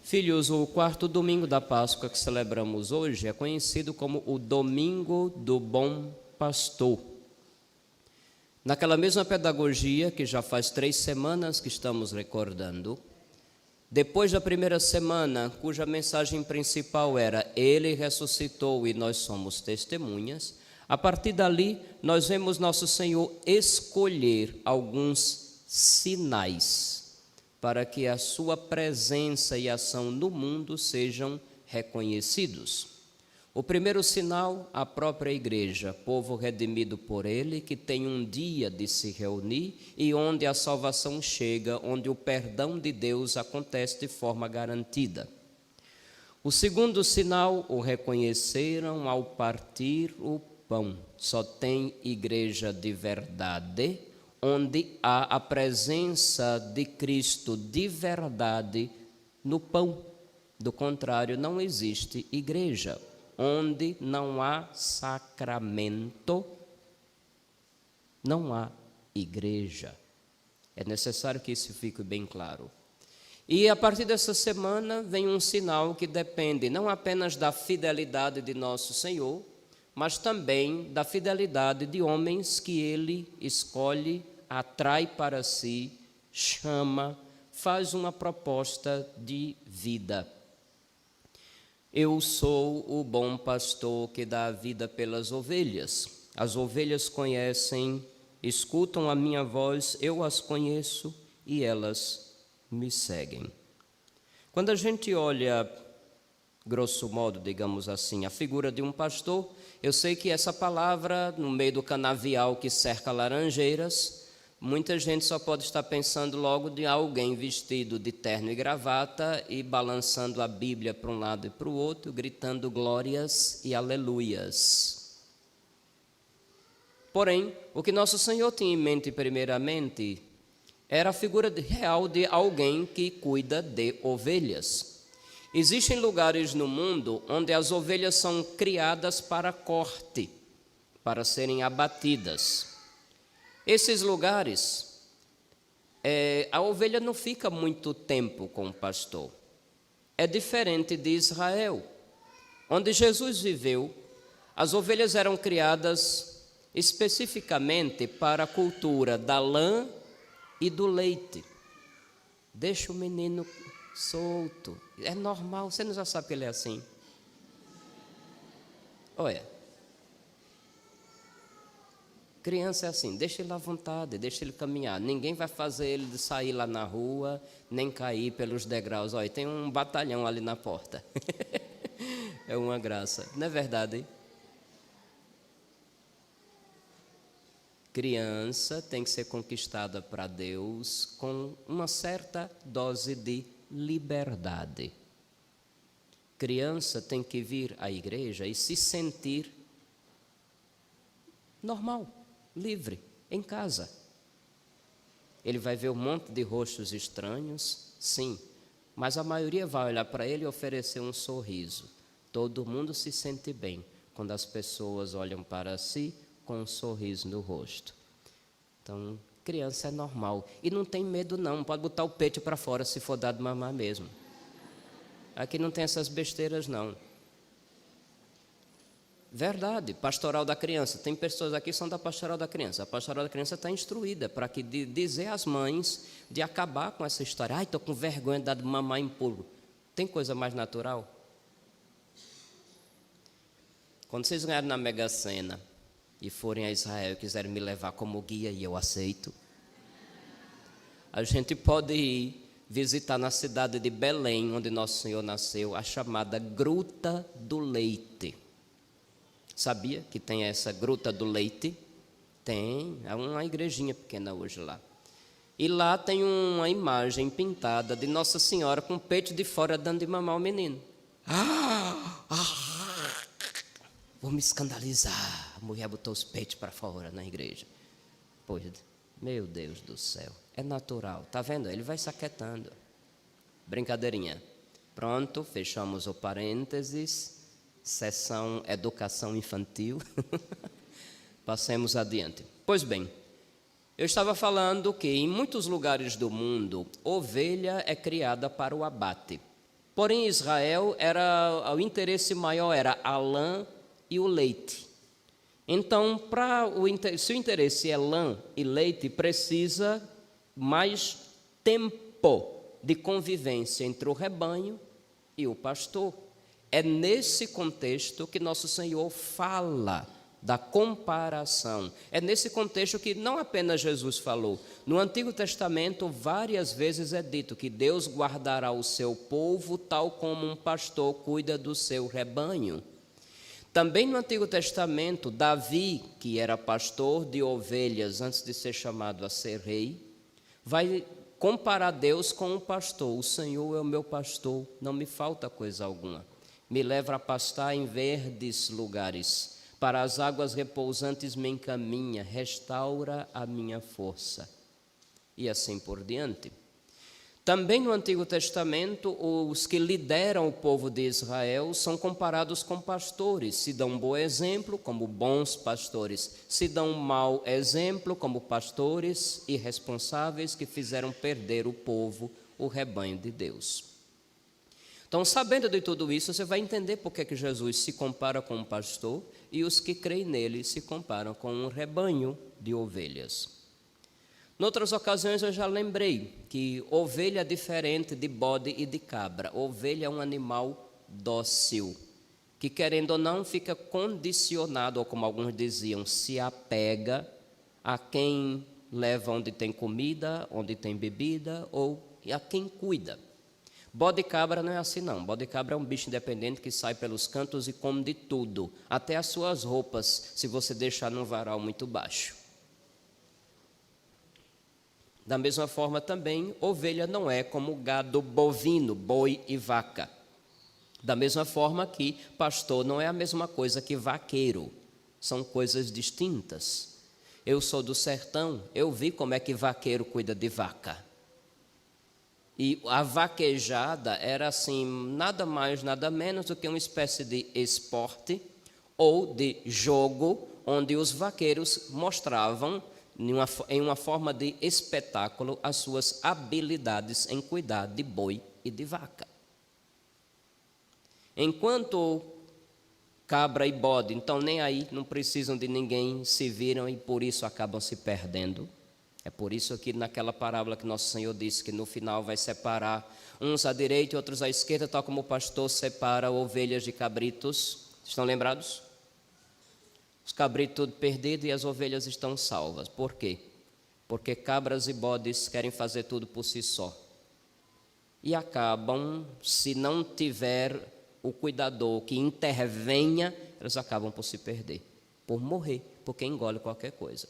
Filhos, o quarto domingo da Páscoa que celebramos hoje é conhecido como o Domingo do Bom Pastor. Naquela mesma pedagogia que já faz 3 semanas que estamos recordando, depois da primeira semana, cuja mensagem principal era Ele ressuscitou e nós somos testemunhas, a partir dali nós vemos nosso Senhor escolher alguns sinais para que a sua presença e ação no mundo sejam reconhecidos. O primeiro sinal, a própria igreja, povo redimido por Ele, que tem um dia de se reunir e onde a salvação chega, onde o perdão de Deus acontece de forma garantida. O segundo sinal, o reconheceram ao partir o pão. Só tem igreja de verdade onde há a presença de Cristo de verdade no pão. Do contrário, não existe igreja. Onde não há sacramento, não há igreja. É necessário que isso fique bem claro. E a partir dessa semana vem um sinal que depende não apenas da fidelidade de nosso Senhor, mas também da fidelidade de homens que Ele escolhe, atrai para si, chama, faz uma proposta de vida. Eu sou o bom pastor que dá a vida pelas ovelhas. As ovelhas conhecem, escutam a minha voz, eu as conheço e elas me seguem. Quando a gente olha, grosso modo, digamos assim, a figura de um pastor, eu sei que essa palavra, no meio do canavial que cerca Laranjeiras, muita gente só pode estar pensando logo de alguém vestido de terno e gravata e balançando a Bíblia para um lado e para o outro, gritando glórias e aleluias. Porém, o que nosso Senhor tinha em mente primeiramente era a figura real de alguém que cuida de ovelhas. Existem lugares no mundo onde as ovelhas são criadas para corte, para serem abatidas. Esses lugares, a ovelha não fica muito tempo com o pastor. É diferente de Israel, onde Jesus viveu. As ovelhas eram criadas especificamente para a cultura da lã e do leite. Deixa o menino solto. É normal, você não já sabe que ele é assim. Olha. Criança é assim, deixa ele à vontade, deixa ele caminhar. Ninguém vai fazer ele sair lá na rua, nem cair pelos degraus. Olha, tem um batalhão ali na porta. É uma graça, não é verdade, hein? Criança tem que ser conquistada para Deus com uma certa dose de liberdade. Criança tem que vir à igreja e se sentir normal, livre, em casa. Ele vai ver um monte de rostos estranhos, sim, mas a maioria vai olhar para ele e oferecer um sorriso. Todo mundo se sente bem quando as pessoas olham para si com um sorriso no rosto. Então, criança é normal. E não tem medo não, pode botar o peito para fora se for dado mamar mesmo. Aqui não tem essas besteiras não. Verdade, pastoral da criança. Tem pessoas aqui que são da pastoral da criança. A pastoral da criança está instruída para que dizer às mães de acabar com essa história. Ai, estou com vergonha de dar de mamar impuro. Tem coisa mais natural? Quando vocês ganharem na Mega Sena e forem a Israel e quiserem me levar como guia, e eu aceito, a gente pode ir visitar na cidade de Belém, onde Nosso Senhor nasceu, a chamada Gruta do Leite. Sabia que tem essa Gruta do Leite? Tem, é uma igrejinha pequena hoje lá. E lá tem uma imagem pintada de Nossa Senhora com o peito de fora dando de mamar ao menino. Vou me escandalizar. A mulher botou os peitos para fora na igreja. Pois, meu Deus do céu, é natural. Está vendo? Ele vai se aquietando. Brincadeirinha. Pronto, fechamos o parênteses. Sessão Educação Infantil. Passemos adiante. Pois bem, eu estava falando que em muitos lugares do mundo, ovelha é criada para o abate. Porém, Israel, o interesse maior era a lã e o leite. Então, se o interesse é lã e leite, precisa mais tempo de convivência entre o rebanho e o pastor. É nesse contexto que nosso Senhor fala da comparação. É nesse contexto que não apenas Jesus falou. No Antigo Testamento, várias vezes é dito que Deus guardará o seu povo tal como um pastor cuida do seu rebanho. Também no Antigo Testamento, Davi, que era pastor de ovelhas antes de ser chamado a ser rei, vai comparar Deus com um pastor. O Senhor é o meu pastor, não me falta coisa alguma. Me leva a pastar em verdes lugares. Para as águas repousantes me encaminha, restaura a minha força. E assim por diante. Também no Antigo Testamento, os que lideram o povo de Israel são comparados com pastores. Se dão um bom exemplo, como bons pastores. Se dão um mau exemplo, como pastores irresponsáveis que fizeram perder o povo, o rebanho de Deus. Então, sabendo de tudo isso, você vai entender por que Jesus se compara com um pastor e os que creem nele se comparam com um rebanho de ovelhas. Em outras ocasiões eu já lembrei que ovelha é diferente de bode e de cabra. Ovelha é um animal dócil, que querendo ou não fica condicionado, ou como alguns diziam, se apega a quem leva onde tem comida, onde tem bebida ou a quem cuida. Bode e cabra não é assim não. Bode e cabra é um bicho independente que sai pelos cantos e come de tudo, até as suas roupas, se você deixar num varal muito baixo. Da mesma forma também, ovelha não é como gado bovino, boi e vaca. Da mesma forma que pastor não é a mesma coisa que vaqueiro. São coisas distintas. Eu sou do sertão, eu vi como é que vaqueiro cuida de vaca. E a vaquejada era assim, nada mais, nada menos do que uma espécie de esporte ou de jogo, onde os vaqueiros mostravam, em uma forma de espetáculo, as suas habilidades em cuidar de boi e de vaca. Enquanto cabra e bode, então nem aí, não precisam de ninguém, se viram e por isso acabam se perdendo. É por isso que naquela parábola que nosso Senhor disse que no final vai separar uns à direita e outros à esquerda, tal como o pastor separa ovelhas de cabritos. Estão lembrados? Os cabritos tudo perdido e as ovelhas estão salvas. Por quê? Porque cabras e bodes querem fazer tudo por si só. E acabam, se não tiver o cuidador que intervenha, eles acabam por se perder, por morrer, porque engole qualquer coisa.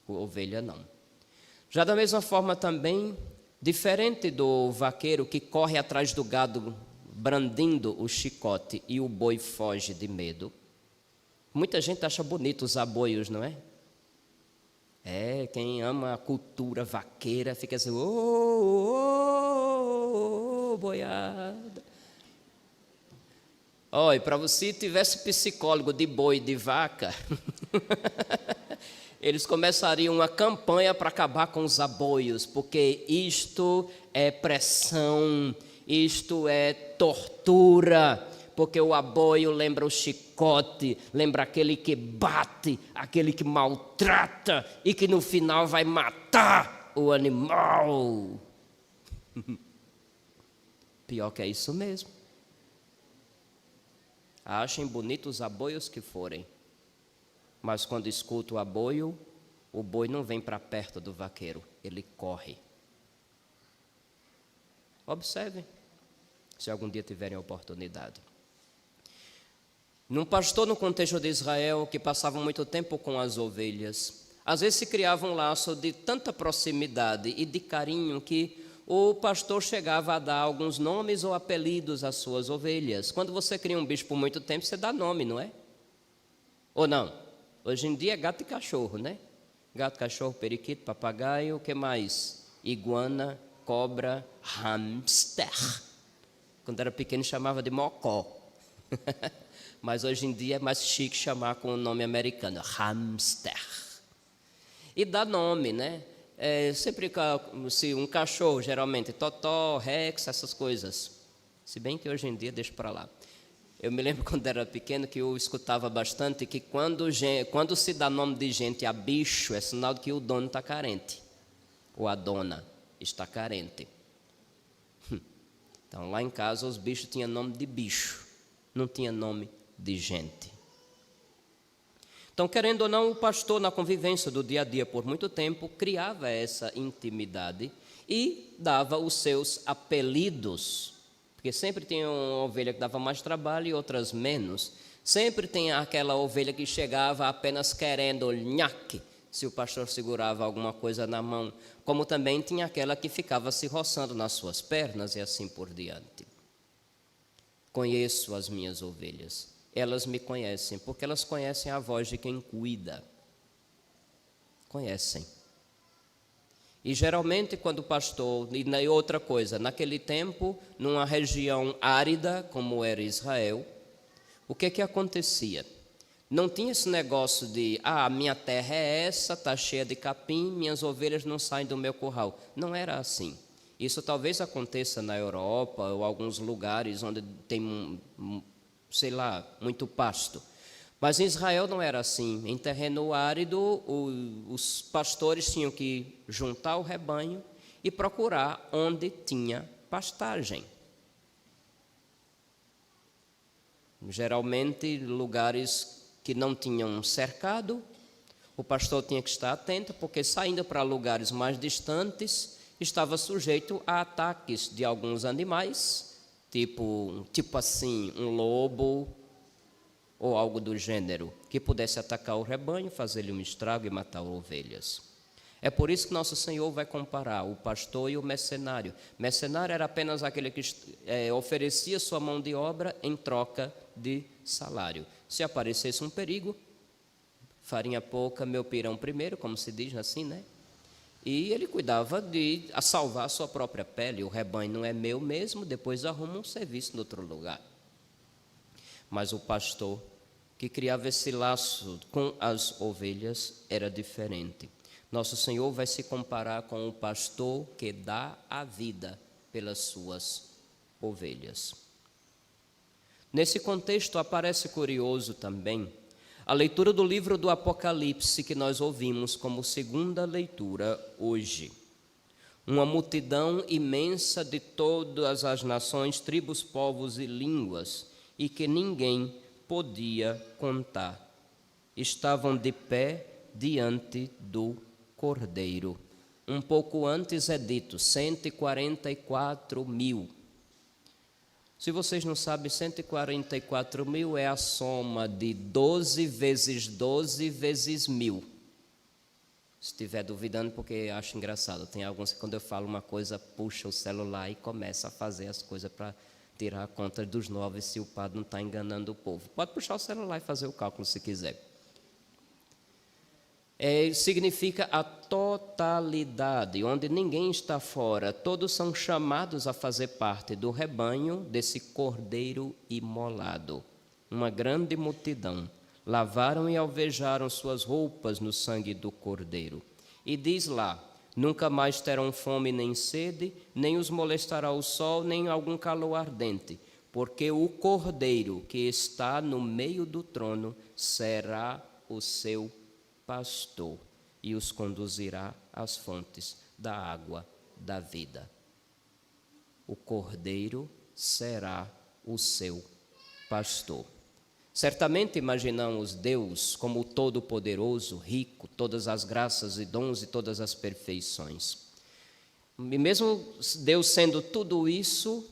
A ovelha não. Já da mesma forma também, diferente do vaqueiro que corre atrás do gado brandindo o chicote e o boi foge de medo. Muita gente acha bonito usar boios, não é? Quem ama a cultura vaqueira fica assim, boiada. Olha, para você tivesse psicólogo de boi e de vaca, eles começariam uma campanha para acabar com os aboios, porque isto é pressão, isto é tortura, porque o aboio lembra o chicote, lembra aquele que bate, aquele que maltrata e que no final vai matar o animal. Pior que é isso mesmo. Achem bonitos os aboios que forem, mas quando escuta o aboio, o boi não vem para perto do vaqueiro, ele corre. Observem, se algum dia tiverem a oportunidade. Num pastor no contexto de Israel, que passava muito tempo com as ovelhas, às vezes se criava um laço de tanta proximidade e de carinho que o pastor chegava a dar alguns nomes ou apelidos às suas ovelhas. Quando você cria um bicho por muito tempo, você dá nome, não é? Ou não? Hoje em dia é gato e cachorro, né? Gato, cachorro, periquito, papagaio, o que mais? Iguana, cobra, hamster. Quando era pequeno chamava de mocó. Mas hoje em dia é mais chique chamar com o nome americano, hamster. E dá nome, né? Sempre se um cachorro, geralmente, totó, rex, essas coisas. Se bem que hoje em dia deixa para lá. Eu me lembro quando era pequeno que eu escutava bastante que quando se dá nome de gente a bicho, é sinal de que o dono está carente, ou a dona está carente. Então lá em casa os bichos tinham nome de bicho, não tinha nome de gente. Então, querendo ou não, o pastor na convivência do dia a dia por muito tempo criava essa intimidade e dava os seus apelidos. Porque sempre tem uma ovelha que dava mais trabalho e outras menos. Sempre tem aquela ovelha que chegava apenas querendo nhaque, se o pastor segurava alguma coisa na mão. Como também tinha aquela que ficava se roçando nas suas pernas e assim por diante. Conheço as minhas ovelhas. Elas me conhecem, porque elas conhecem a voz de quem cuida. Conhecem. E geralmente quando o pastor, e outra coisa, naquele tempo, numa região árida como era Israel, o que acontecia? Não tinha esse negócio de, minha terra é essa, está cheia de capim, minhas ovelhas não saem do meu curral. Não era assim. Isso talvez aconteça na Europa ou alguns lugares onde tem, sei lá, muito pasto. Mas em Israel não era assim. Em terreno árido, os pastores tinham que juntar o rebanho e procurar onde tinha pastagem. Geralmente, lugares que não tinham cercado, o pastor tinha que estar atento, porque saindo para lugares mais distantes, estava sujeito a ataques de alguns animais, tipo assim, um lobo, ou algo do gênero, que pudesse atacar o rebanho, fazer-lhe um estrago e matar ovelhas. É por isso que nosso Senhor vai comparar o pastor e o mercenário. Mercenário era apenas aquele que oferecia sua mão de obra em troca de salário. Se aparecesse um perigo, farinha pouca, meu pirão primeiro, como se diz assim, né? E ele cuidava de salvar a sua própria pele. O rebanho não é meu mesmo, depois arruma um serviço em outro lugar. Mas o pastor que criava esse laço com as ovelhas era diferente. Nosso Senhor vai se comparar com o pastor que dá a vida pelas suas ovelhas. Nesse contexto aparece curioso também a leitura do livro do Apocalipse que nós ouvimos como segunda leitura hoje. Uma multidão imensa de todas as nações, tribos, povos e línguas, e que ninguém podia contar. Estavam de pé diante do Cordeiro. Um pouco antes é dito, 144 mil. Se vocês não sabem, 144 mil é a soma de 12 vezes 12 vezes 1000. Se estiver duvidando, porque acho engraçado. Tem alguns que quando eu falo uma coisa, puxa o celular e começa a fazer as coisas para tirar a conta dos 9 se o padre não está enganando o povo. Pode puxar o celular e fazer o cálculo se quiser. Significa a totalidade, onde ninguém está fora. Todos são chamados a fazer parte do rebanho desse cordeiro imolado. Uma grande multidão. Lavaram e alvejaram suas roupas no sangue do cordeiro. E diz lá, nunca mais terão fome nem sede, nem os molestará o sol, nem algum calor ardente, porque o cordeiro que está no meio do trono será o seu pastor e os conduzirá às fontes da água da vida. O cordeiro será o seu pastor. Certamente imaginamos Deus como o Todo-Poderoso, rico, todas as graças e dons e todas as perfeições. E mesmo Deus sendo tudo isso,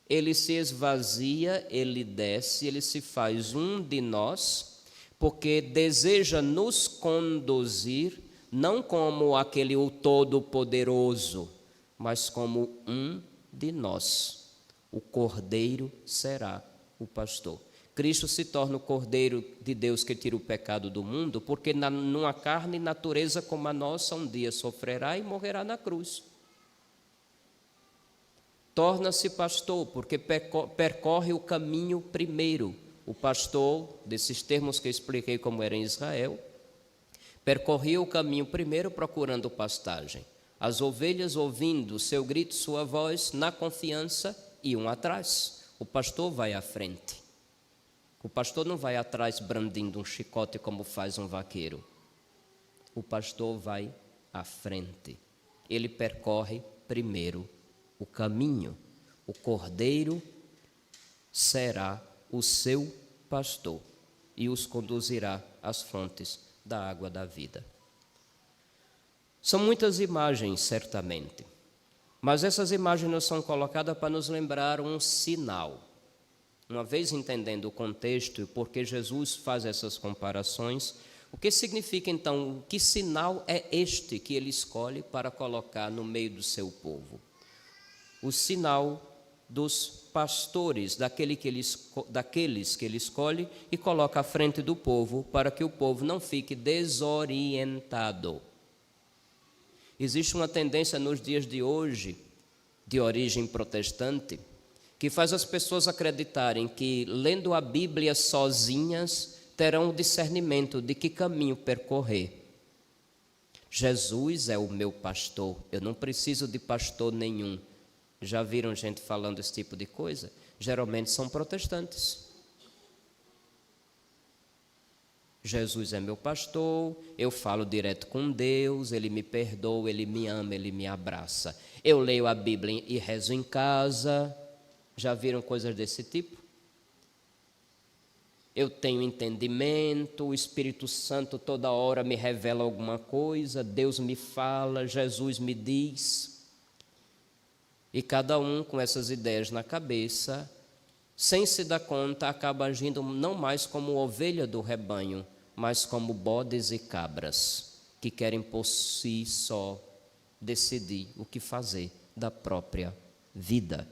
Ele se esvazia, Ele desce, Ele se faz um de nós, porque deseja nos conduzir, não como aquele o Todo-Poderoso, mas como um de nós. O Cordeiro será o pastor. Cristo se torna o Cordeiro de Deus que tira o pecado do mundo, porque numa carne e natureza como a nossa, um dia sofrerá e morrerá na cruz. Torna-se pastor, porque percorre o caminho primeiro. O pastor, desses termos que eu expliquei como era em Israel, percorria o caminho primeiro procurando pastagem. As ovelhas ouvindo seu grito, sua voz, na confiança, e um atrás. O pastor vai à frente. O pastor não vai atrás brandindo um chicote como faz um vaqueiro. O pastor vai à frente. Ele percorre primeiro o caminho. O cordeiro será o seu pastor e os conduzirá às fontes da água da vida. São muitas imagens, certamente, mas essas imagens nos são colocadas para nos lembrar um sinal. Uma vez entendendo o contexto e por que Jesus faz essas comparações, o que significa então, que sinal é este que ele escolhe para colocar no meio do seu povo? O sinal dos pastores, daqueles que ele escolhe e coloca à frente do povo, para que o povo não fique desorientado. Existe uma tendência nos dias de hoje, de origem protestante, que faz as pessoas acreditarem que, lendo a Bíblia sozinhas, terão o discernimento de que caminho percorrer. Jesus é o meu pastor, eu não preciso de pastor nenhum. Já viram gente falando esse tipo de coisa? Geralmente são protestantes. Jesus é meu pastor, eu falo direto com Deus, Ele me perdoa, Ele me ama, Ele me abraça. Eu leio a Bíblia e rezo em casa. Já viram coisas desse tipo? Eu tenho entendimento, o Espírito Santo toda hora me revela alguma coisa, Deus me fala, Jesus me diz. E cada um com essas ideias na cabeça, sem se dar conta, acaba agindo não mais como ovelha do rebanho, mas como bodes e cabras, que querem por si só decidir o que fazer da própria vida.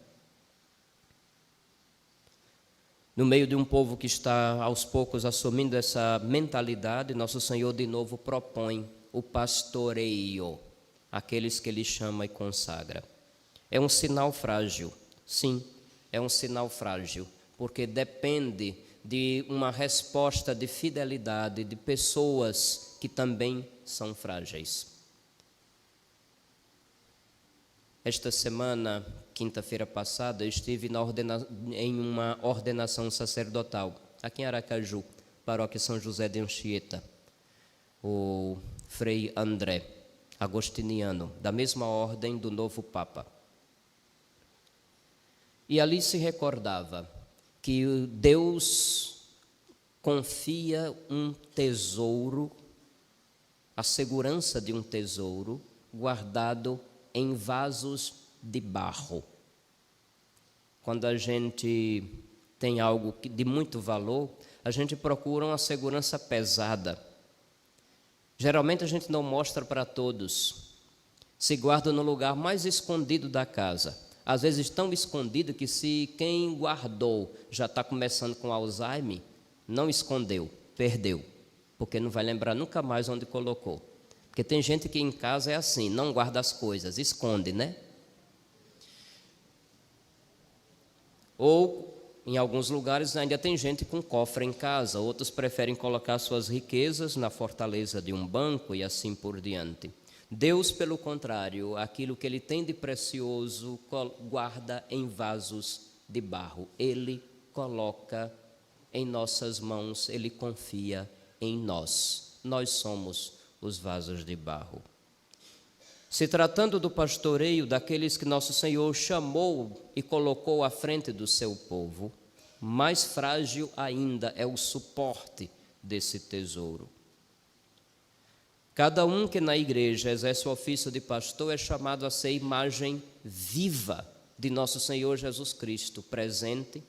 No meio de um povo que está aos poucos assumindo essa mentalidade, nosso Senhor de novo propõe o pastoreio, aqueles que Ele chama e consagra. É um sinal frágil, sim, é um sinal frágil, porque depende de uma resposta de fidelidade de pessoas que também são frágeis. Esta semana, quinta-feira passada, eu estive em uma ordenação sacerdotal, aqui em Aracaju, paróquia São José de Anchieta. O Frei André, agostiniano, da mesma ordem do novo Papa. E ali se recordava que Deus confia um tesouro, a segurança de um tesouro guardado em vasos de barro. Quando a gente tem algo de muito valor, a gente procura uma segurança pesada. Geralmente a gente não mostra para todos, se guarda no lugar mais escondido da casa. Às vezes tão escondido que se quem guardou já está começando com Alzheimer, não escondeu, perdeu, porque não vai lembrar nunca mais onde colocou. Porque tem gente que em casa é assim, não guarda as coisas, esconde, né? Ou, em alguns lugares, ainda tem gente com cofre em casa, outros preferem colocar suas riquezas na fortaleza de um banco e assim por diante. Deus, pelo contrário, aquilo que Ele tem de precioso, guarda em vasos de barro. Ele coloca em nossas mãos, Ele confia em nós. Nós somos os vasos de barro. Se tratando do pastoreio daqueles que nosso Senhor chamou e colocou à frente do seu povo, mais frágil ainda é o suporte desse tesouro. Cada um que na igreja exerce o ofício de pastor é chamado a ser imagem viva de nosso Senhor Jesus Cristo, presente,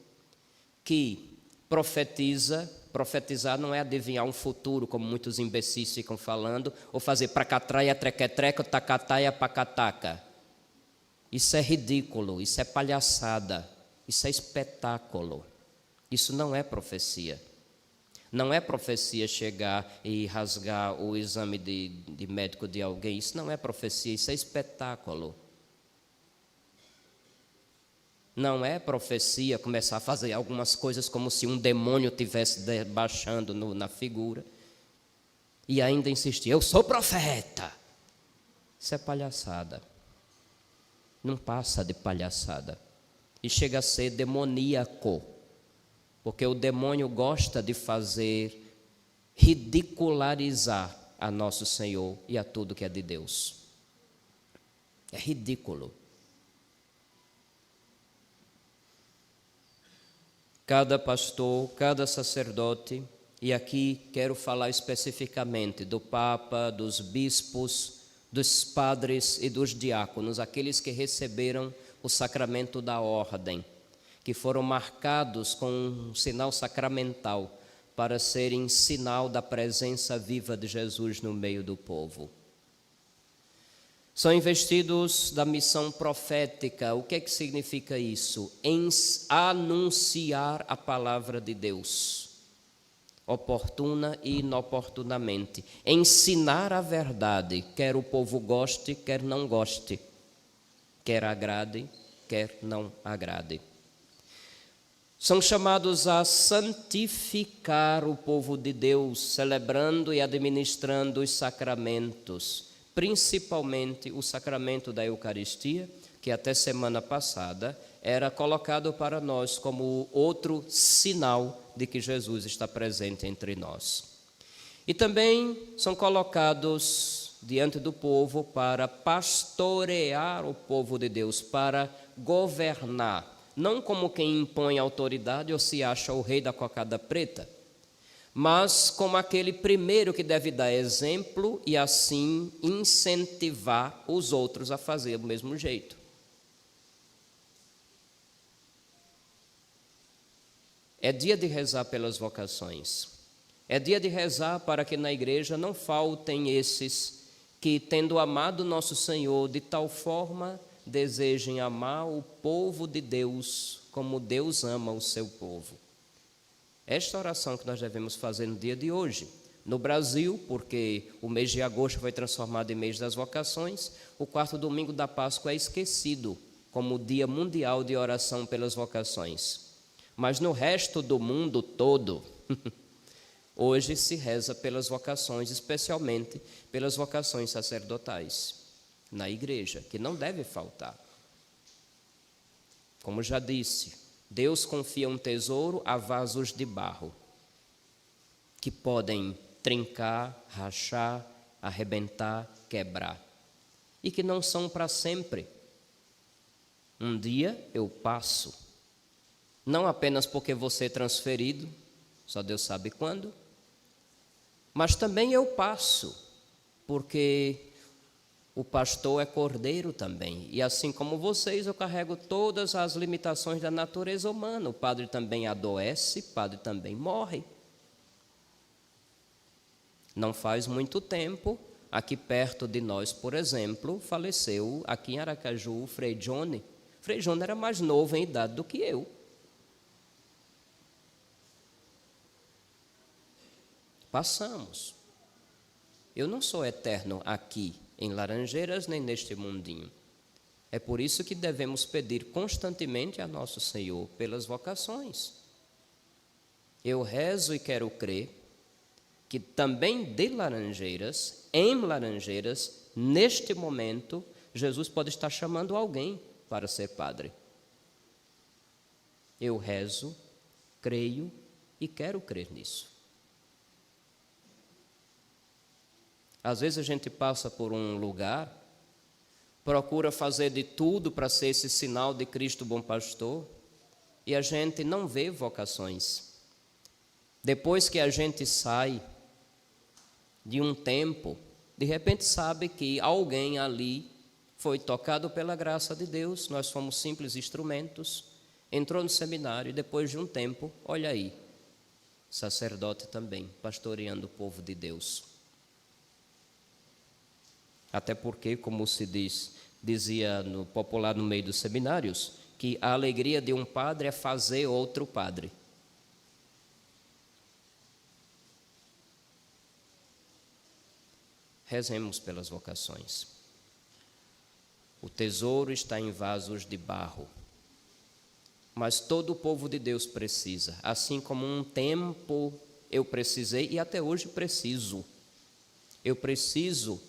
que profetiza. Profetizar não é adivinhar um futuro, como muitos imbecis ficam falando, ou fazer pracatraia, trequetreca, tacataia, pacataca. Isso é ridículo, isso é palhaçada, isso é espetáculo. Isso não é profecia. Não é profecia chegar e rasgar o exame de médico de alguém. Isso não é profecia, isso é espetáculo. Não é profecia começar a fazer algumas coisas como se um demônio estivesse baixando na figura. E ainda insistir, eu sou profeta. Isso é palhaçada. Não passa de palhaçada. e chega a ser demoníaco, porque o demônio gosta de fazer ridicularizar a nosso Senhor e a tudo que é de Deus. É ridículo. Cada pastor, cada sacerdote, e aqui quero falar especificamente do Papa, dos bispos, dos padres e dos diáconos, aqueles que receberam o sacramento da ordem, que foram marcados com um sinal sacramental para serem sinal da presença viva de Jesus no meio do povo. São investidos da missão profética. O que é que significa isso? Anunciar a palavra de Deus, oportuna e inoportunamente. Ensinar a verdade, quer o povo goste, quer não goste, quer agrade, quer não agrade. São chamados a santificar o povo de Deus, celebrando e administrando os sacramentos, principalmente o sacramento da Eucaristia, que até semana passada era colocado para nós como outro sinal de que Jesus está presente entre nós. E também são colocados diante do povo para pastorear o povo de Deus, para governar, não como quem impõe autoridade ou se acha o rei da cocada preta, mas como aquele primeiro que deve dar exemplo e assim incentivar os outros a fazer do mesmo jeito. É dia de rezar pelas vocações. É dia de rezar para que na igreja não faltem esses que, tendo amado nosso Senhor de tal forma, desejem amar o povo de Deus como Deus ama o seu povo. Esta oração que nós devemos fazer no dia de hoje. No Brasil, porque o mês de agosto foi transformado em mês das vocações, o quarto domingo da Páscoa é esquecido como o Dia Mundial de Oração pelas Vocações. Mas no resto do mundo todo, hoje se reza pelas vocações, especialmente pelas vocações sacerdotais, na igreja, que não deve faltar. Como já disse, Deus confia um tesouro a vasos de barro, que podem trincar, rachar, arrebentar, quebrar, e que não são para sempre. Um dia eu passo, não apenas porque vou ser transferido, só Deus sabe quando, mas também eu passo, porque o pastor é cordeiro também, e assim como vocês, eu carrego todas as limitações da natureza humana. O padre também adoece, o padre também morre. Não faz muito tempo, aqui perto de nós, por exemplo, faleceu aqui em Aracaju o Frei Johnny. O Frei Johnny era mais novo em idade do que eu. Passamos. Eu não sou eterno aqui em Laranjeiras, nem neste mundinho. É por isso que devemos pedir constantemente a nosso Senhor pelas vocações. Eu rezo e quero crer que também de Laranjeiras, em Laranjeiras, neste momento, Jesus pode estar chamando alguém para ser padre. Eu rezo, creio e quero crer nisso. Às vezes a gente passa por um lugar, procura fazer de tudo para ser esse sinal de Cristo bom pastor, e a gente não vê vocações. Depois que a gente sai de um tempo, de repente sabe que alguém ali foi tocado pela graça de Deus, nós fomos simples instrumentos, entrou no seminário e depois de um tempo, olha aí, sacerdote também, pastoreando o povo de Deus. Até porque, como se dizia no popular no meio dos seminários, que a alegria de um padre é fazer outro padre. Rezemos pelas vocações. O tesouro está em vasos de barro, mas todo o povo de Deus precisa, assim como um tempo eu precisei e até hoje preciso. Eu preciso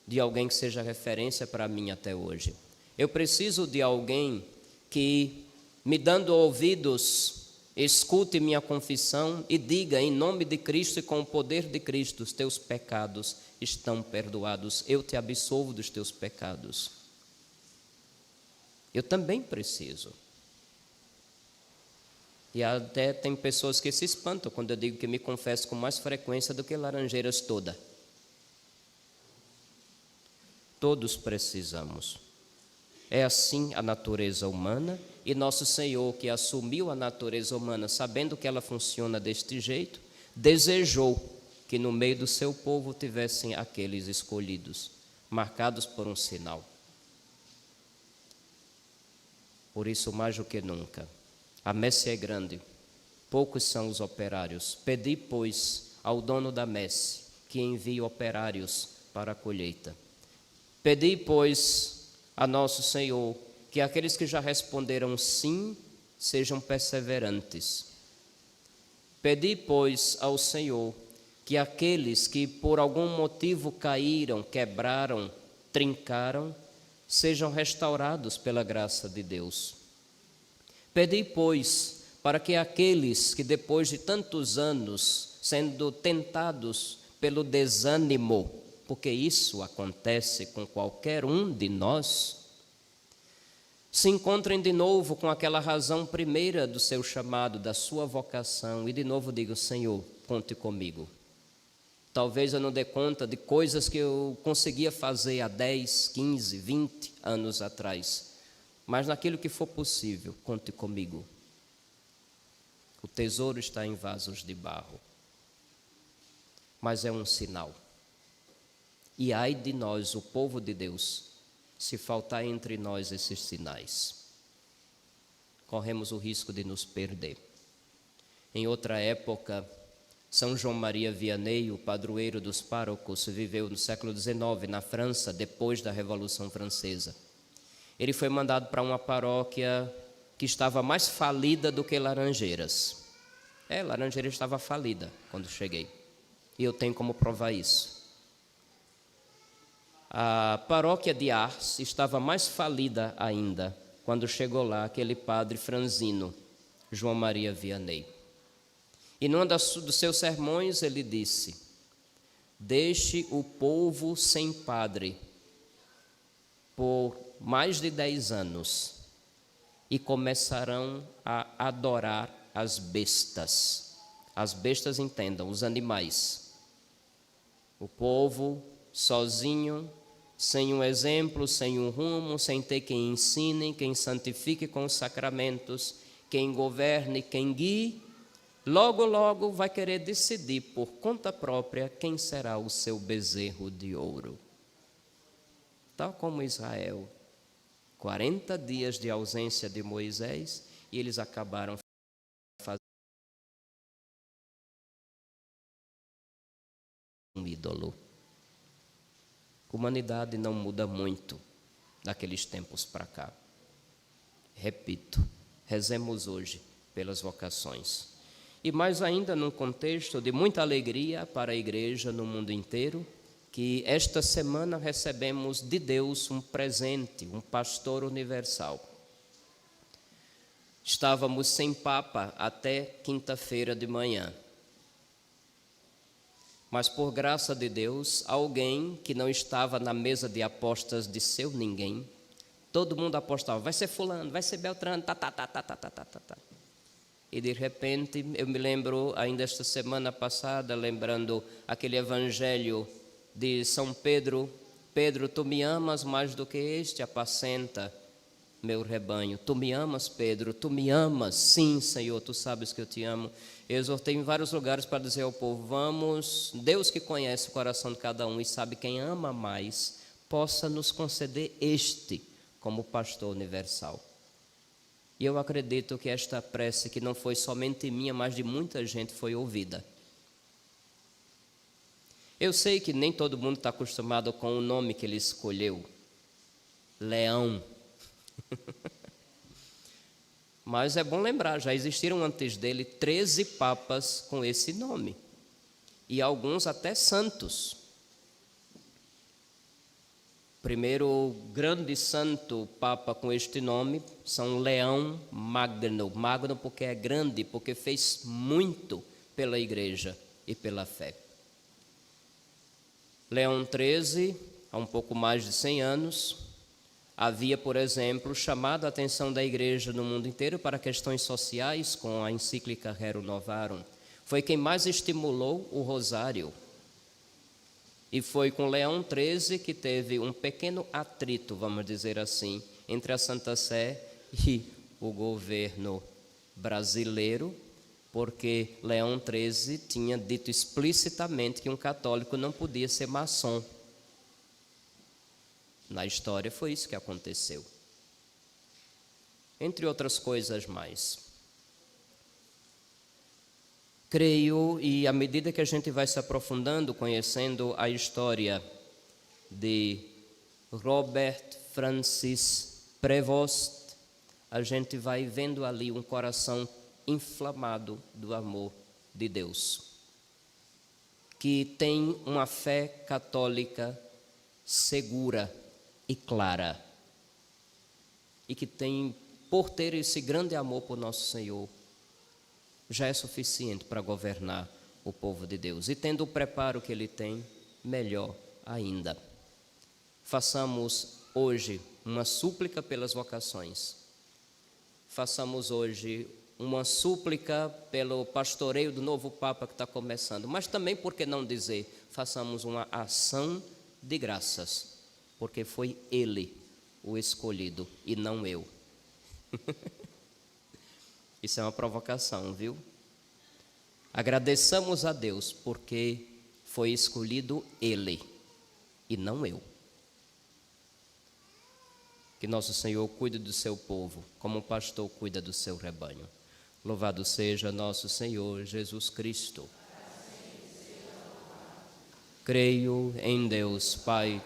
de alguém que seja referência para mim até hoje. Eu preciso de alguém que me dando ouvidos, escute minha confissão e diga em nome de Cristo e com o poder de Cristo, os teus pecados estão perdoados, eu te absolvo dos teus pecados. Eu também preciso. E até tem pessoas que se espantam quando eu digo que me confesso com mais frequência do que Laranjeiras toda. Todos precisamos. É assim a natureza humana, e nosso Senhor, que assumiu a natureza humana, sabendo que ela funciona deste jeito, desejou que no meio do seu povo tivessem aqueles escolhidos, marcados por um sinal. Por isso, mais do que nunca, a messe é grande, poucos são os operários. Pedi, pois, ao dono da messe que envie operários para a colheita. Pedi, pois, a nosso Senhor que aqueles que já responderam sim sejam perseverantes. Pedi, pois, ao Senhor que aqueles que por algum motivo caíram, quebraram, trincaram, sejam restaurados pela graça de Deus. Pedi, pois, para que aqueles que depois de tantos anos sendo tentados pelo desânimo, porque isso acontece com qualquer um de nós, se encontrem de novo com aquela razão primeira do seu chamado, da sua vocação, e de novo digam: Senhor, conte comigo. Talvez eu não dê conta de coisas que eu conseguia fazer há 10, 15, 20 anos atrás, mas naquilo que for possível, conte comigo. O tesouro está em vasos de barro, mas é um sinal. E ai de nós, o povo de Deus, se faltar entre nós esses sinais. Corremos o risco de nos perder. Em outra época, São João Maria Vianney, o padroeiro dos párocos, viveu no século XIX, na França, depois da Revolução Francesa. Ele foi mandado para uma paróquia que estava mais falida do que Laranjeiras. Laranjeiras estava falida quando cheguei. E eu tenho como provar isso. A paróquia de Ars estava mais falida ainda quando chegou lá aquele padre franzino, João Maria Vianney. E num dos seus sermões ele disse: deixe o povo sem padre por mais de 10 anos e começarão a adorar as bestas. As bestas, entendam, os animais. O povo sozinho, sem um exemplo, sem um rumo, sem ter quem ensine, quem santifique com os sacramentos, quem governe, quem guie, logo, logo vai querer decidir por conta própria quem será o seu bezerro de ouro. Tal como Israel, 40 dias de ausência de Moisés, e eles acabaram fazendo um ídolo. A humanidade não muda muito daqueles tempos para cá. Repito, rezemos hoje pelas vocações. E mais ainda num contexto de muita alegria para a igreja no mundo inteiro, que esta semana recebemos de Deus um presente, um pastor universal. Estávamos sem Papa até quinta-feira de manhã. Mas por graça de Deus, alguém que não estava na mesa de apostas de seu ninguém, todo mundo apostava: vai ser fulano, vai ser Beltrano, E de repente, eu me lembro ainda esta semana passada, lembrando aquele evangelho de São Pedro: Pedro, tu me amas mais do que este, apacenta meu rebanho. Tu me amas, Pedro, tu me amas. Sim, Senhor, tu sabes que eu te amo. Eu exortei em vários lugares para dizer ao povo: vamos, Deus que conhece o coração de cada um e sabe quem ama mais, possa nos conceder este como pastor universal. E eu acredito que esta prece, que não foi somente minha, mas de muita gente, foi ouvida. Eu sei que nem todo mundo está acostumado com o nome que ele escolheu, Leão. Mas é bom lembrar, já existiram antes dele 13 papas com esse nome, e alguns até santos. Primeiro grande santo papa com este nome, São Leão Magno. Magno porque é grande, porque fez muito pela igreja e pela fé. Leão XIII, há um pouco mais de 100 anos, havia, por exemplo, chamado a atenção da igreja no mundo inteiro para questões sociais com a encíclica Rerum Novarum. Foi quem mais estimulou o rosário. E foi com Leão XIII que teve um pequeno atrito, vamos dizer assim, entre a Santa Sé e o governo brasileiro, porque Leão XIII tinha dito explicitamente que um católico não podia ser maçom. Na história foi isso que aconteceu. Entre outras coisas mais. Creio, e à medida que a gente vai se aprofundando, conhecendo a história de Robert Francis Prevost, a gente vai vendo ali um coração inflamado do amor de Deus, que tem uma fé católica segura e clara, e que tem, por ter esse grande amor por nosso Senhor, já é suficiente para governar o povo de Deus. E tendo o preparo que Ele tem, melhor ainda. Façamos hoje uma súplica pelas vocações. Façamos hoje uma súplica pelo pastoreio do novo Papa que está começando. Mas também, por que não dizer, façamos uma ação de graças, porque foi Ele o escolhido e não eu. Isso é uma provocação, viu? Agradeçamos a Deus porque foi escolhido Ele e não eu. Que nosso Senhor cuide do seu povo, como o pastor cuida do seu rebanho. Louvado seja nosso Senhor Jesus Cristo. Creio em Deus, Pai